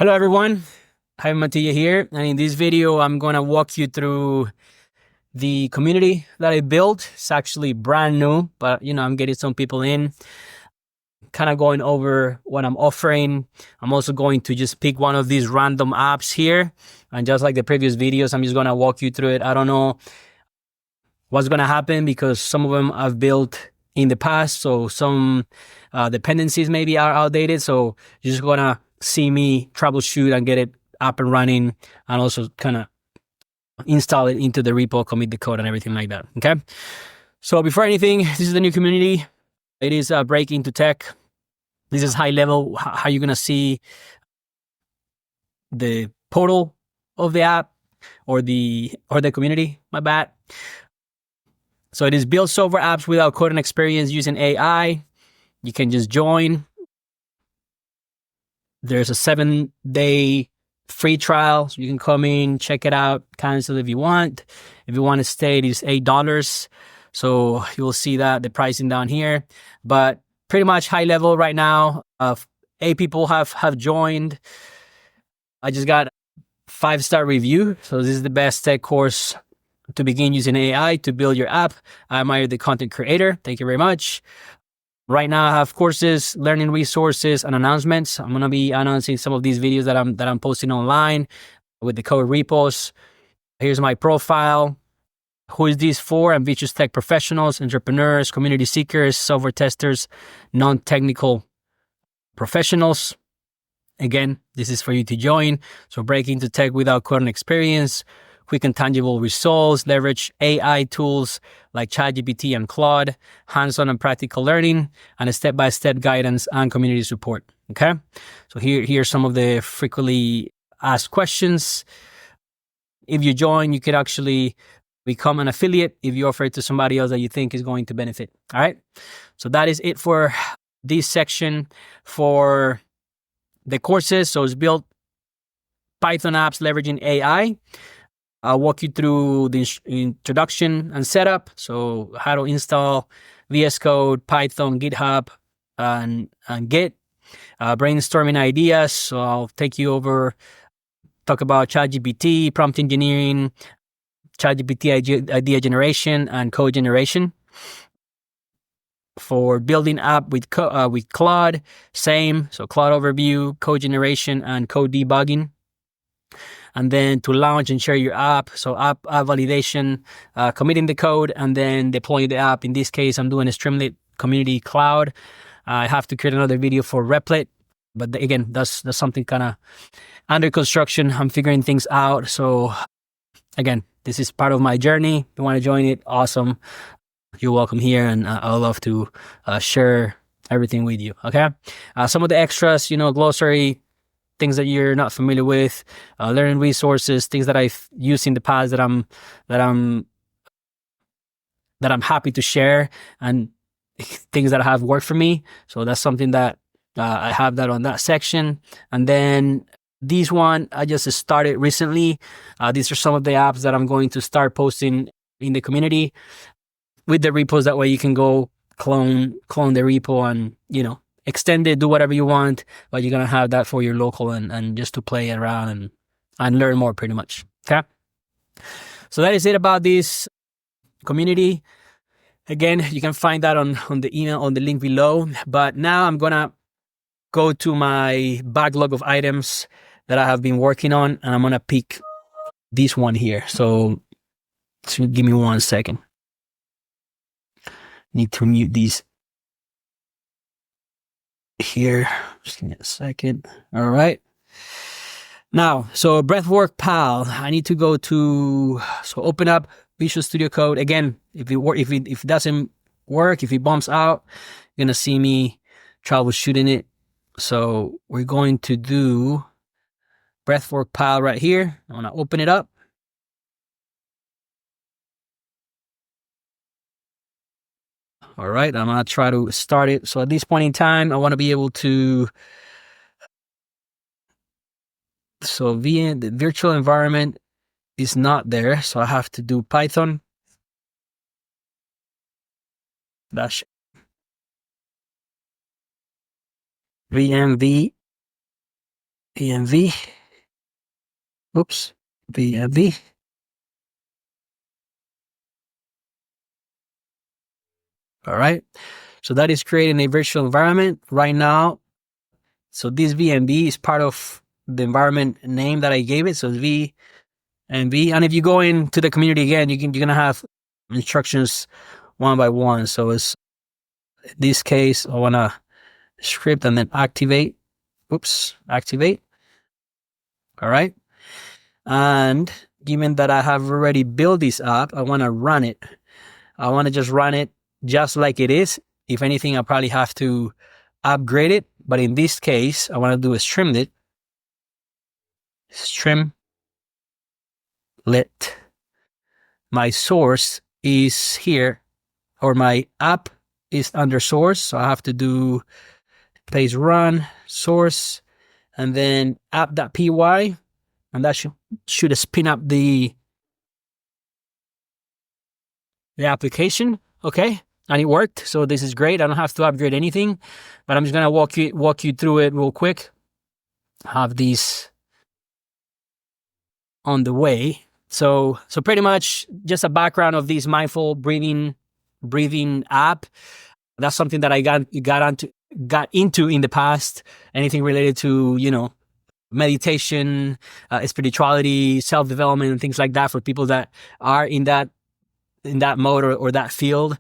Hello everyone, hi Mattia here, and in this video I'm going to walk you through the community that I built. It's actually brand new, but I'm getting some people in, kind of going over what I'm offering. I'm also going to just pick one of these random apps here, and just like the previous videos, I'm just going to walk you through it. I don't know what's going to happen because some of them I've built in the past, so some dependencies maybe are outdated, so you're just going to see me troubleshoot and get it up and running, and also kind of install it into the repo, commit the code and everything like that. Okay. So before anything, this is the new community. It is break into tech. This is high level, how you're going to see the portal of the app or the community, my bad. So it is build software apps without coding experience using AI. You can just join. There's a 7-day free trial, so you can come in, check it out, cancel if you want. If you want to stay, it is $8. So you will see that the pricing down here. But pretty much high level right now. 8 people have joined. I just got 5-star review. So this is the best tech course to begin using AI to build your app. I admire the content creator. Thank you very much. Right now, I have courses, learning resources, and announcements. I'm going to be announcing some of these videos that I'm posting online with the code repos. Here's my profile. Who is this for? Ambitious tech professionals, entrepreneurs, community seekers, software testers, non-technical professionals. Again, this is for you to join. So break into tech without coding experience, quick and tangible results, leverage AI tools like ChatGPT and Claude, hands-on and practical learning, and a step-by-step guidance and community support. Okay, so here's some of the frequently asked questions. If you join, you could actually become an affiliate if you offer it to somebody else that you think is going to benefit. All right, so that is it for this section for the courses. So it's built Python apps leveraging AI. I'll walk you through the introduction and setup. So how to install VS Code, Python, GitHub, and Git. Brainstorming ideas. So I'll take you over, talk about ChatGPT, prompt engineering, ChatGPT idea generation, and code generation. For building app with Claude, same. So Claude overview, code generation, and code debugging. And then to launch and share your app. So app validation, committing the code, and then deploying the app. In this case, I'm doing a Streamlit community cloud. I have to create another video for Replit. But again, that's something kind of under construction. I'm figuring things out. So again, this is part of my journey. If you want to join it, awesome. You're welcome here. And I'd love to share everything with you. Okay. Some of the extras, glossary, things that you're not familiar with, learning resources, things that I've used in the past that I'm happy to share, and things that have worked for me. So that's something that I have that on that section. And then this one I just started recently. These are some of the apps that I'm going to start posting in the community with the repos. That way you can go clone the repo and extend it, do whatever you want, but you're going to have that for your local and just to play around and learn more pretty much. Okay. So that is it about this community. Again, you can find that on the email, on the link below. But now I'm going to go to my backlog of items that I have been working on, and I'm going to pick this one here. So give me 1 second. Need to mute these here. Just give me a second. All right. Now, so Breathwork Pal, I need to go to, so open up Visual Studio Code. Again, if it doesn't work, if it bumps out, you're going to see me troubleshooting it. So we're going to do Breathwork Pal right here. I want to open it up. All right, I'm going to try to start it. So at this point in time, I want to be able to, so the virtual environment is not there. So I have to do Python dash VMV VMV. Oops, VMV. All right. So that is creating a virtual environment right now. So this VMV is part of the environment name that I gave it. So VMV. And if you go into the community again, you're going to have instructions one by one. So it's in this case, I want to script and then activate. Oops, activate. All right. And given that I have already built this app, I want to run it. I want to just run it just like it is. If anything, I'll probably have to upgrade it. But in this case, I want to do a Streamlit. Streamlit. My source is here, or my app is under source. So I have to do space run source and then app.py. And that should spin up the application. Okay. And it worked. So this is great. I don't have to upgrade anything, but I'm just going to walk you through it real quick. Have these on the way. So pretty much just a background of this mindful breathing app. That's something that I got into in the past. Anything related to, meditation, spirituality, self-development, and things like that for people that are in that mode or that field.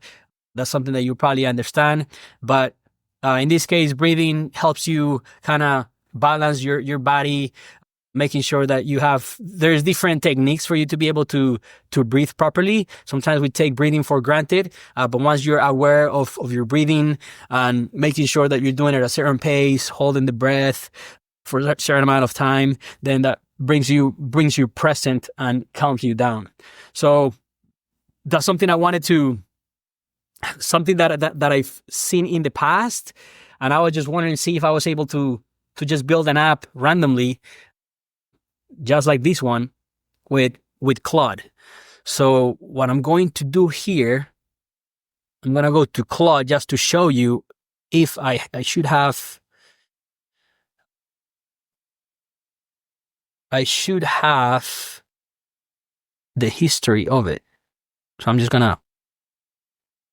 That's something that you probably understand. But in this case, breathing helps you kind of balance your body, making sure that there's different techniques for you to be able to breathe properly. Sometimes we take breathing for granted, but once you're aware of your breathing and making sure that you're doing it at a certain pace, holding the breath for a certain amount of time, then that brings you present and calms you down. So that's something something that I've seen in the past, and I was just wanting to see if I was able to just build an app randomly, just like this one with Claude. So what I'm going to do here, I'm going to go to Claude just to show you if I should have the history of it. So I'm just going to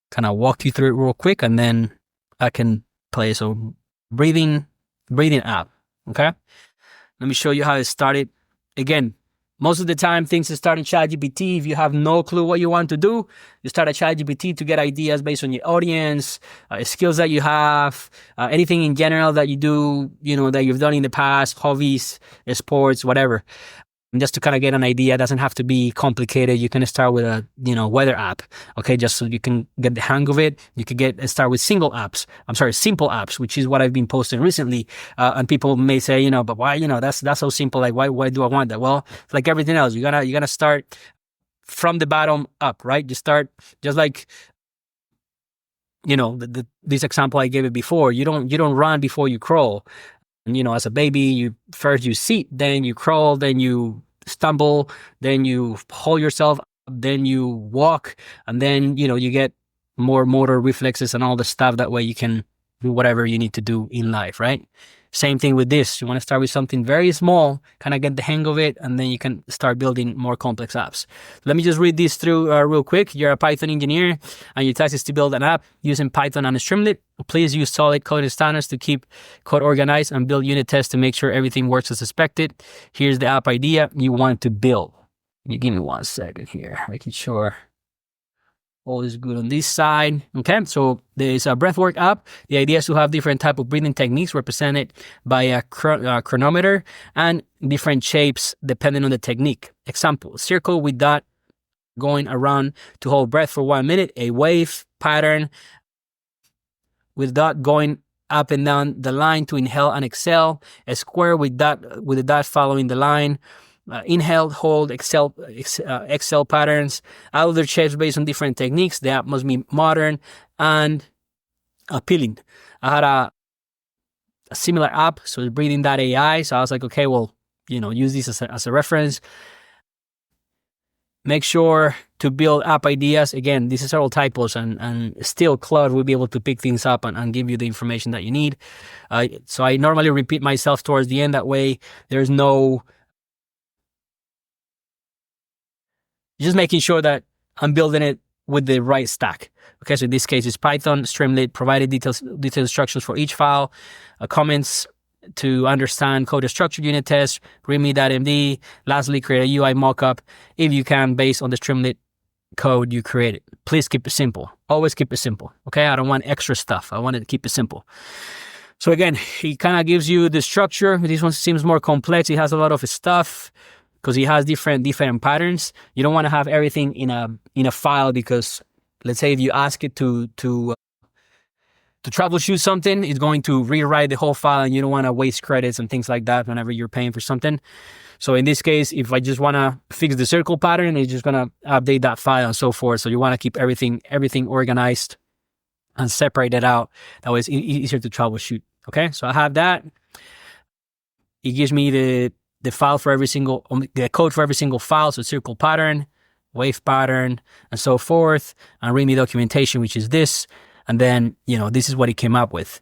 kind of walk you through it real quick and then I can play. So breathing app. Okay. Let me show you how it started. Again, most of the time things start in ChatGPT. If you have no clue what you want to do, you start at ChatGPT to get ideas based on your audience, skills that you have, anything in general that you do, that you've done in the past, hobbies, sports, whatever. And just to kind of get an idea, it doesn't have to be complicated. You can start with a, weather app. Okay. Just so you can get the hang of it. You could start with simple apps, which is what I've been posting recently. And people may say, but why, that's so simple. Like, why do I want that? Well, it's like everything else. You're gonna start from the bottom up, right? You start just like, this example I gave it before. You don't run before you crawl. And, as a baby, you sit, then you crawl, then you stumble, then you hold yourself, then you walk, and then, you get more motor reflexes and all the stuff. That way you can do whatever you need to do in life, right? Same thing with this. You want to start with something very small, kind of get the hang of it, and then you can start building more complex apps. Let me just read this through real quick. You're a Python engineer, and your task is to build an app using Python and Streamlit. Please use solid coding standards to keep code organized and build unit tests to make sure everything works as expected. Here's the app idea you want to build. You give me 1 second here, making sure all is good on this side. Okay, so there's a Breathwork app. The idea is to have different type of breathing techniques represented by a chronometer and different shapes depending on the technique. Example, circle with dot going around to hold breath for 1 minute. A wave pattern with dot going up and down the line to inhale and exhale. A square with the dot following the line. Inhale, hold, exhale patterns. Other shapes based on different techniques. The app must be modern and appealing. I had a similar app, so it's breathing.ai. So I was like, okay, well, use this as a reference. make sure to build app ideas. Again, this is all typos, and still Claude will be able to pick things up and give you the information that you need. So I normally repeat myself towards the end. That way there's no, just making sure that I'm building it with the right stack. Okay, so in this case, it's Python, Streamlit, provided detailed instructions for each file, comments to understand code structure unit test, readme.md. Lastly, create a UI mockup if you can based on the Streamlit code you created. Please keep it simple. Always keep it simple. Okay, I don't want extra stuff. I want to keep it simple. So again, he kind of gives you the structure. This one seems more complex. It has a lot of stuff because he has different patterns. You don't want to have everything in a file, because let's say if you ask it to troubleshoot something, it's going to rewrite the whole file, and you don't want to waste credits and things like that whenever you're paying for something. So in this case, if I just want to fix the circle pattern, it's just going to update that file and so forth. So you want to keep everything organized and separate it out. That way it's easier to troubleshoot. Okay, so I have that. It gives me the file for the code for every single file. So circle pattern, wave pattern, and so forth, and readme documentation, which is this. And then, this is what he came up with.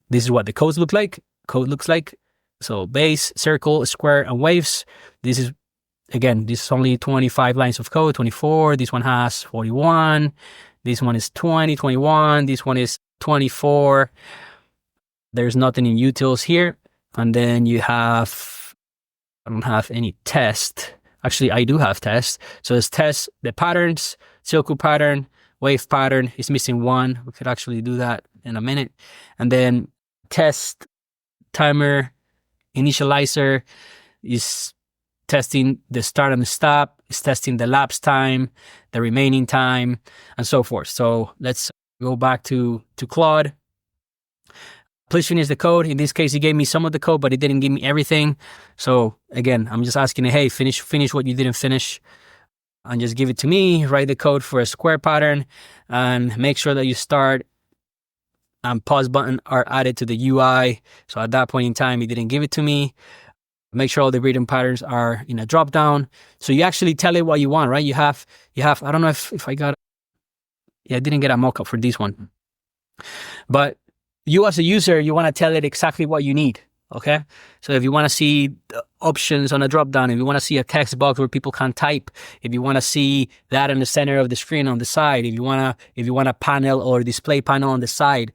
This is what the code looks like. So base, circle, square, and waves. This is only 25 lines of code, 24. This one has 41. This one is 20, 21. This one is 24. There's nothing in utils here. And then I don't have any test. Actually, I do have test. So it's test the patterns, circle pattern, wave pattern. It's missing one. We could actually do that in a minute. And then test timer initializer is testing the start and the stop. It's testing the lapse time, the remaining time, and so forth. So let's go back to Claude. Please finish the code. In this case, he gave me some of the code, but he didn't give me everything. So again, I'm just asking, hey, finish what you didn't finish, and just give it to me. Write the code for a square pattern, and make sure that you start and pause button are added to the UI. So at that point in time, he didn't give it to me. Make sure all the rhythm patterns are in a drop down. So you actually tell it what you want, right? You have. I don't know if I got. Yeah, I didn't get a mockup for this one, but you as a user, you want to tell it exactly what you need. Okay. So if you want to see options on a drop down, if you want to see a text box where people can type, if you want to see that in the center of the screen on the side, if you want a panel or display panel on the side.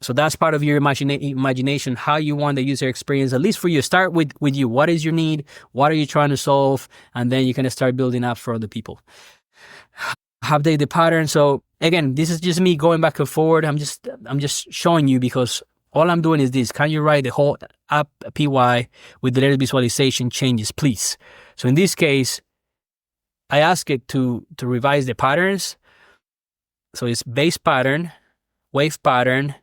So that's part of your imagination, how you want the user experience, at least for you. Start with you. What is your need? What are you trying to solve? And then you can start building apps for other people. Update the pattern. So again, this is just me going back and forward. I'm just showing you, because all I'm doing is this. Can you write the whole app PY with the latest visualization changes, please? So in this case, I ask it to revise the patterns. So it's base pattern, wave pattern,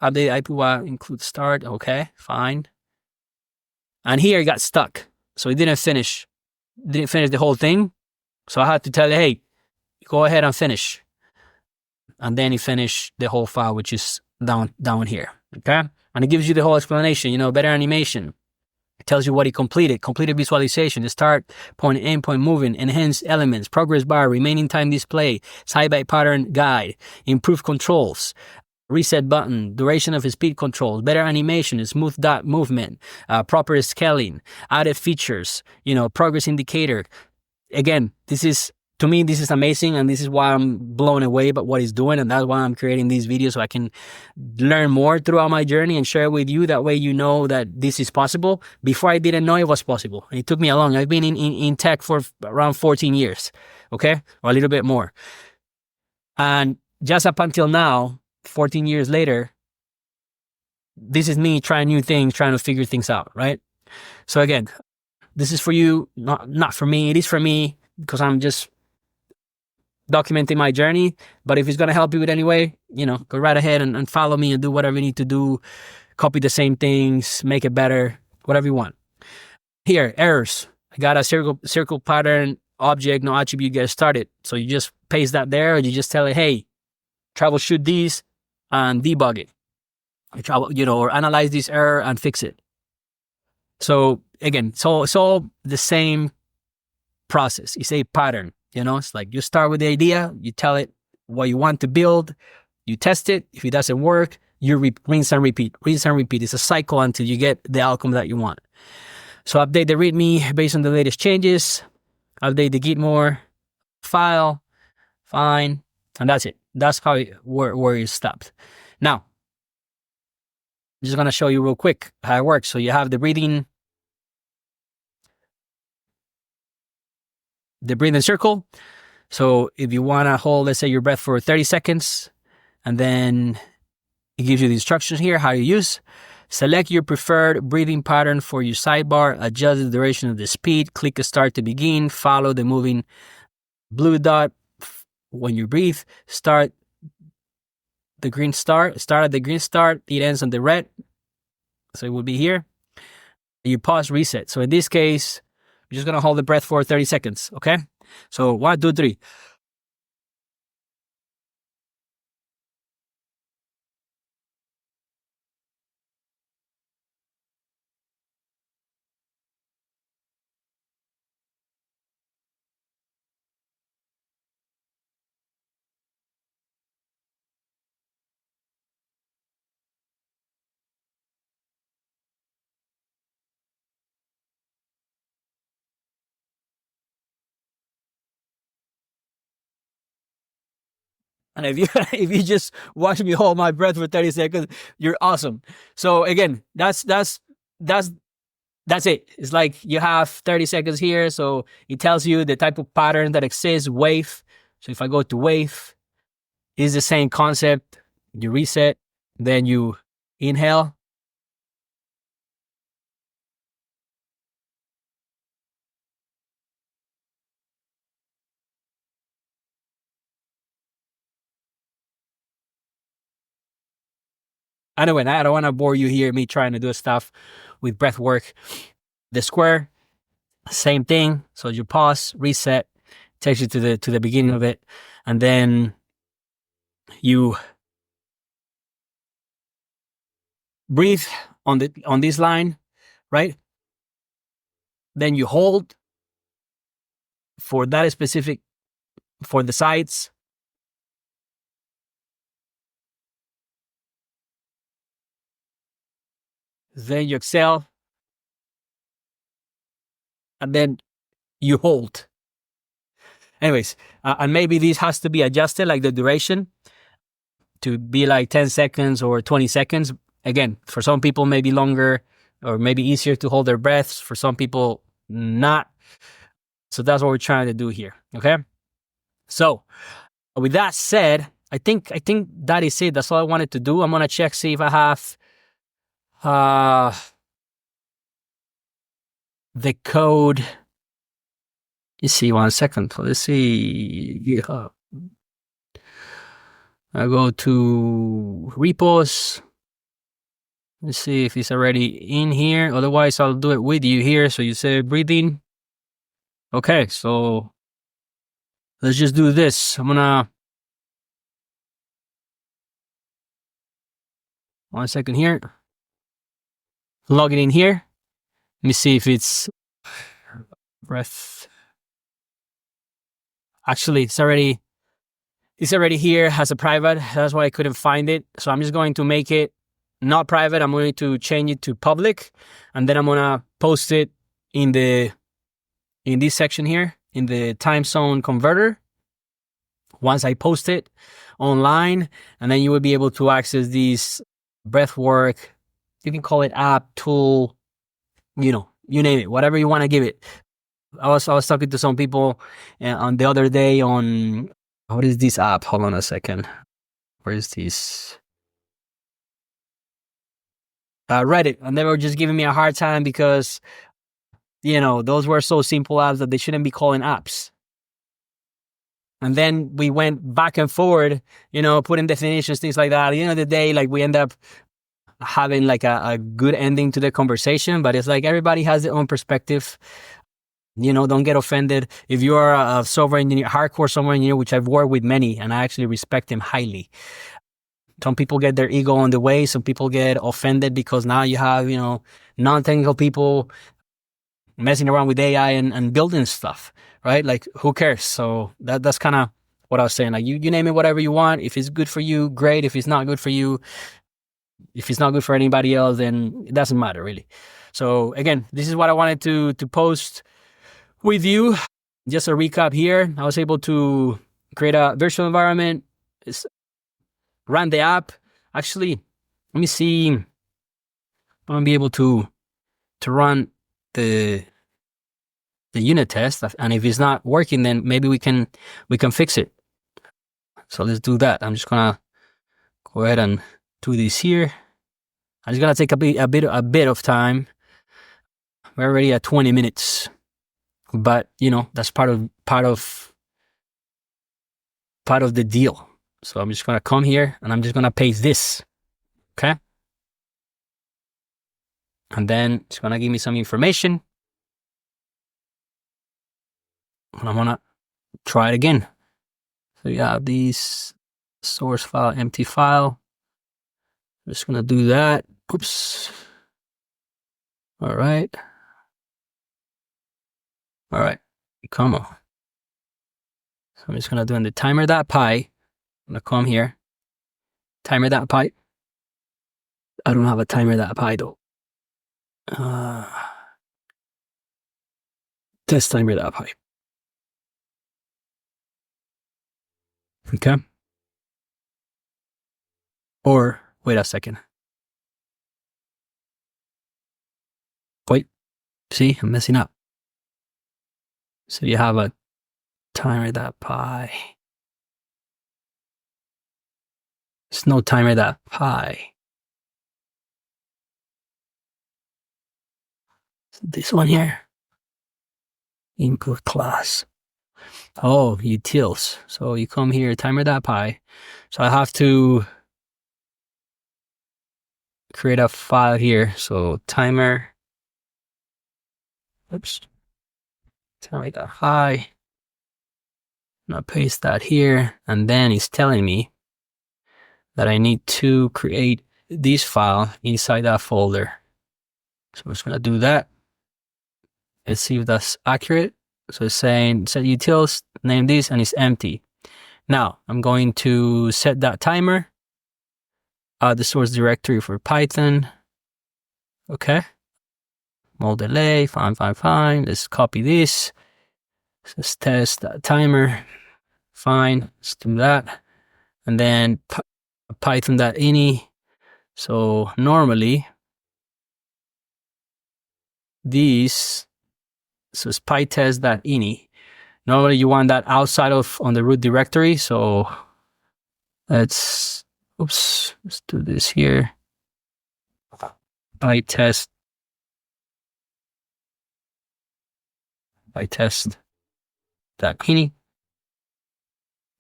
update IPY, include start. Okay, fine. And here it got stuck. So it didn't finish the whole thing. So I had to tell it, hey, go ahead and finish. And then he finished the whole file, which is down here. Okay. And it gives you the whole explanation, better animation. It tells you what he completed visualization, the start point, end point moving, enhanced elements, progress bar, remaining time display, side by pattern guide, improved controls, reset button, duration of speed controls, better animation, smooth dot movement, proper scaling, added features, progress indicator. Again, to me, this is amazing, and this is why I'm blown away by what he's doing, and that's why I'm creating these videos, so I can learn more throughout my journey and share with you. That way you know that this is possible. Before, I didn't know it was possible. It took me a long. I've been in tech for around 14 years, okay? Or a little bit more. And just up until now, 14 years later, this is me trying new things, trying to figure things out, right? So again, this is for you, not for me. It is for me, because I'm just documenting my journey. But if it's going to help you with any way, go right ahead and follow me and do whatever you need to do. Copy the same things, make it better, whatever you want. Here, errors. I got a circle pattern object, no attribute, get started. So you just paste that there, or you just tell it, hey, troubleshoot these and debug it. Or analyze this error and fix it. So again, it's all the same process. It's a pattern. It's like you start with the idea, you tell it what you want to build, you test it. If it doesn't work, you rinse and repeat. Rinse and repeat. It's a cycle until you get the outcome that you want. So update the README based on the latest changes. Update the Gitmore file. Fine. And that's it. That's where it stopped. Now, I'm just going to show you real quick how it works. So you have the breathing circle. So if you want to hold, let's say, your breath for 30 seconds, and then it gives you the instructions here, how you use. Select your preferred breathing pattern for your sidebar, adjust the duration of the speed, click start to begin, follow the moving blue dot when you breathe, start at the green start, it ends on the red, so it will be here. You pause, reset. So in this case, you're just going to hold the breath for 30 seconds, okay? So 1, 2, 3. And if you just watch me hold my breath for 30 seconds, you're awesome. So again, that's it. It's like you have 30 seconds here. So it tells you the type of pattern that exists, wave. So if I go to wave, it's the same concept. You reset, then you inhale. Anyway, I don't want to bore you here, me trying to do stuff with breath work. The square, same thing. So you pause, reset, takes you to the beginning of it, and then you breathe on this line, right? Then you hold for that specific, for the sides. Then you exhale, and then you hold. Anyways, and maybe this has to be adjusted, like the duration, to be like 10 seconds or 20 seconds. Again, for some people, maybe longer or maybe easier to hold their breaths. For some people, not. So that's what we're trying to do here. Okay. So with that said, I think that is it. That's all I wanted to do. I'm going to check, see if I have the code. Let's see, 1 second. Let's see. I go to repos. Let's see if it's already in here. Otherwise, I'll do it with you here. So you say breathing. Okay, so let's just do this. I'm gonna 1 second here. Log it in here. Let me see if it's breath. Actually, it's already here as a private. That's why I couldn't find it. So I'm just going to make it not private. I'm going to change it to public, and then I'm gonna post it in this section here in the time zone converter. Once I post it online, and then you will be able to access these breathwork. You can call it app, tool, you name it, whatever you want to give it. I was talking to some people on the other day on, what is this app? Hold on a second. Where is this? Reddit. And they were just giving me a hard time because, those were so simple apps that they shouldn't be calling apps. And then we went back and forward, putting definitions, things like that. At the end of the day, like we end up having like a good ending to the conversation, but it's like everybody has their own perspective. Don't get offended. If you are a software engineer, hardcore software engineer, which I've worked with many, and I actually respect them highly. Some people get their ego on the way. Some people get offended because now you have, non-technical people, messing around with AI and building stuff, right? Like, who cares? So that's kind of what I was saying. Like, you name it whatever you want. If it's good for you, great. If it's not good for you, if it's not good for anybody else, then it doesn't matter, really. So again, this is what I wanted to post with you. Just a recap here. I was able to create a virtual environment, run the app. Actually, let me see. I'm gonna be able to run the unit test, and if it's not working, then maybe we can fix it. So let's do that. I'm just gonna go ahead and do this here. I'm just gonna take a bit of time. We're already at 20 minutes, but that's part of the deal. So I'm just gonna come here and I'm just gonna paste this, okay? And then it's gonna give me some information. And I'm gonna try it again. So you have these source file, empty file. I'm just gonna do that. Oops. All right. Come on. So I'm just gonna do in the timer.py. I'm gonna come here. Timer.py. I don't have a timer.py though. Test timer.py. Okay. Or wait a second. Wait. See, I'm messing up. So you have a timer.py. There's no timer.py. This one here. Input class. Oh, utils. So you come here, timer.py. So I have to create a file here. So timer. Oops. Timer.py. I'm gonna paste that here. And then it's telling me that I need to create this file inside that folder. So I'm just gonna do that. Let's see if that's accurate. So it's saying set utils, name this, and it's empty. Now I'm going to set that timer. The source directory for Python. Okay. Mode delay, fine. Let's copy this. Let's test that timer. Fine, let's do that. And then python.ini. So normally these, so it's pytest.ini. Normally you want that outside of on the root directory. So let's do this here. pytest.ini.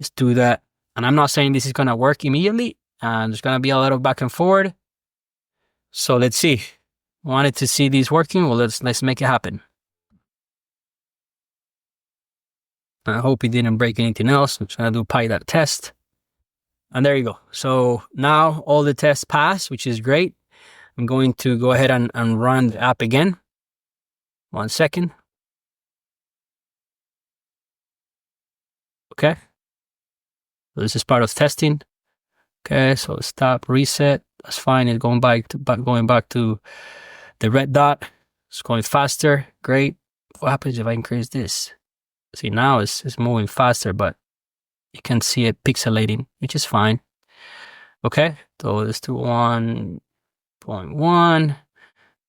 Let's do that. And I'm not saying this is going to work immediately. And there's going to be a lot of back and forward. So let's see. Wanted to see these working. Well, let's make it happen. I hope it didn't break anything else. I'm trying to do py.test. And there you go. So now all the tests pass, which is great. I'm going to go ahead and run the app again. 1 second. Okay. So this is part of testing. Okay, so stop, reset. That's fine. It's going back to the red dot. It's going faster. Great. What happens if I increase this? See, now it's moving faster, but you can see it pixelating, which is fine. Okay, so let's do 1.1.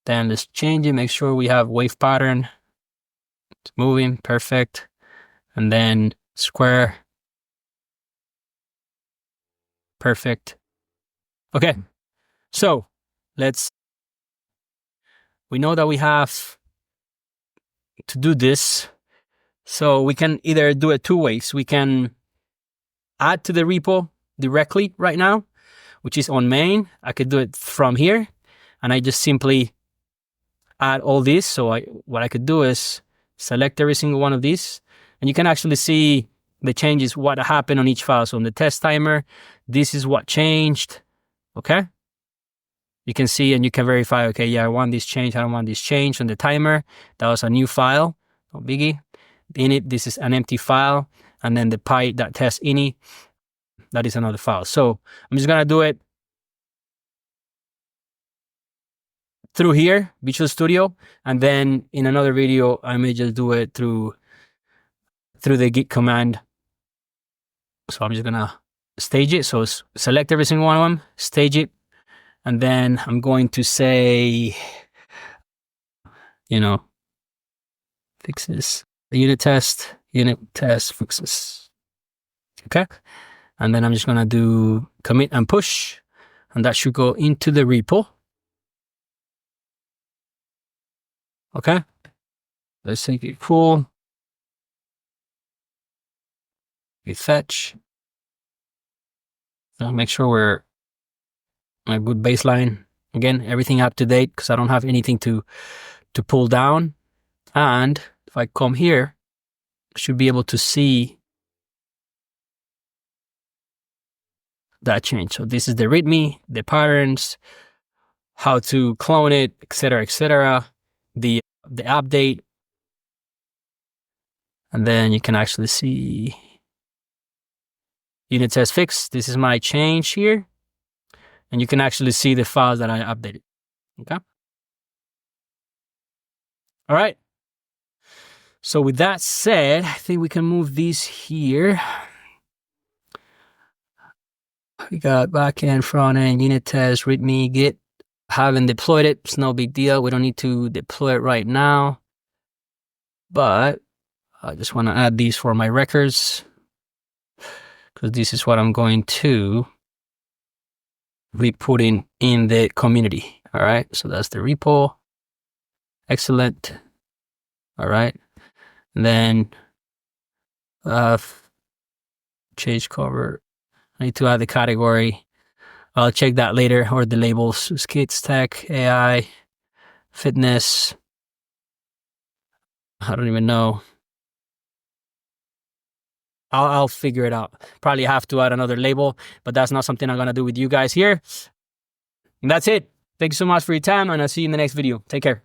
Then let's change it. Make sure we have wave pattern. It's moving. Perfect. And then square. Perfect. Okay, so we know that we have to do this. So we can either do it two ways. We can add to the repo directly right now, which is on main. I could do it from here, and I just simply add all this. So what I could do is select every single one of these, and you can actually see the changes, what happened on each file. So on the test timer, this is what changed. Okay. You can see and you can verify, okay, yeah, I want this change. I don't want this change on the timer. That was a new file, no biggie. Init, this is an empty file. And then the py.test ini, that is another file. So I'm just going to do it through here, Visual Studio. And then in another video, I may just do it through the git command. So I'm just going to stage it. So select every single one of them, stage it. And then I'm going to say, fixes, unit test, fixes. Okay. And then I'm just going to do commit and push. And that should go into the repo. Okay. Let's take it cool. We fetch. I'll make sure we're my good baseline. Again, everything up to date because I don't have anything to pull down. And if I come here, I should be able to see that change. So this is the README, the patterns, how to clone it, etc., the update. And then you can actually see unit test fix. This is my change here. And you can actually see the files that I updated. Okay. All right. So with that said, I think we can move these here. We got backend, front end, unit test, README, Git. Haven't deployed it. It's no big deal. We don't need to deploy it right now. But I just want to add these for my records because this is what I'm going to be putting in the community. All right. So that's the repo. Excellent. All right. And then change cover. I need to add the category. I'll check that later, or the labels. Skits, tech, AI, fitness. I don't even know. I'll figure it out. Probably have to add another label, but that's not something I'm going to do with you guys here. And that's it. Thank you so much for your time, and I'll see you in the next video. Take care.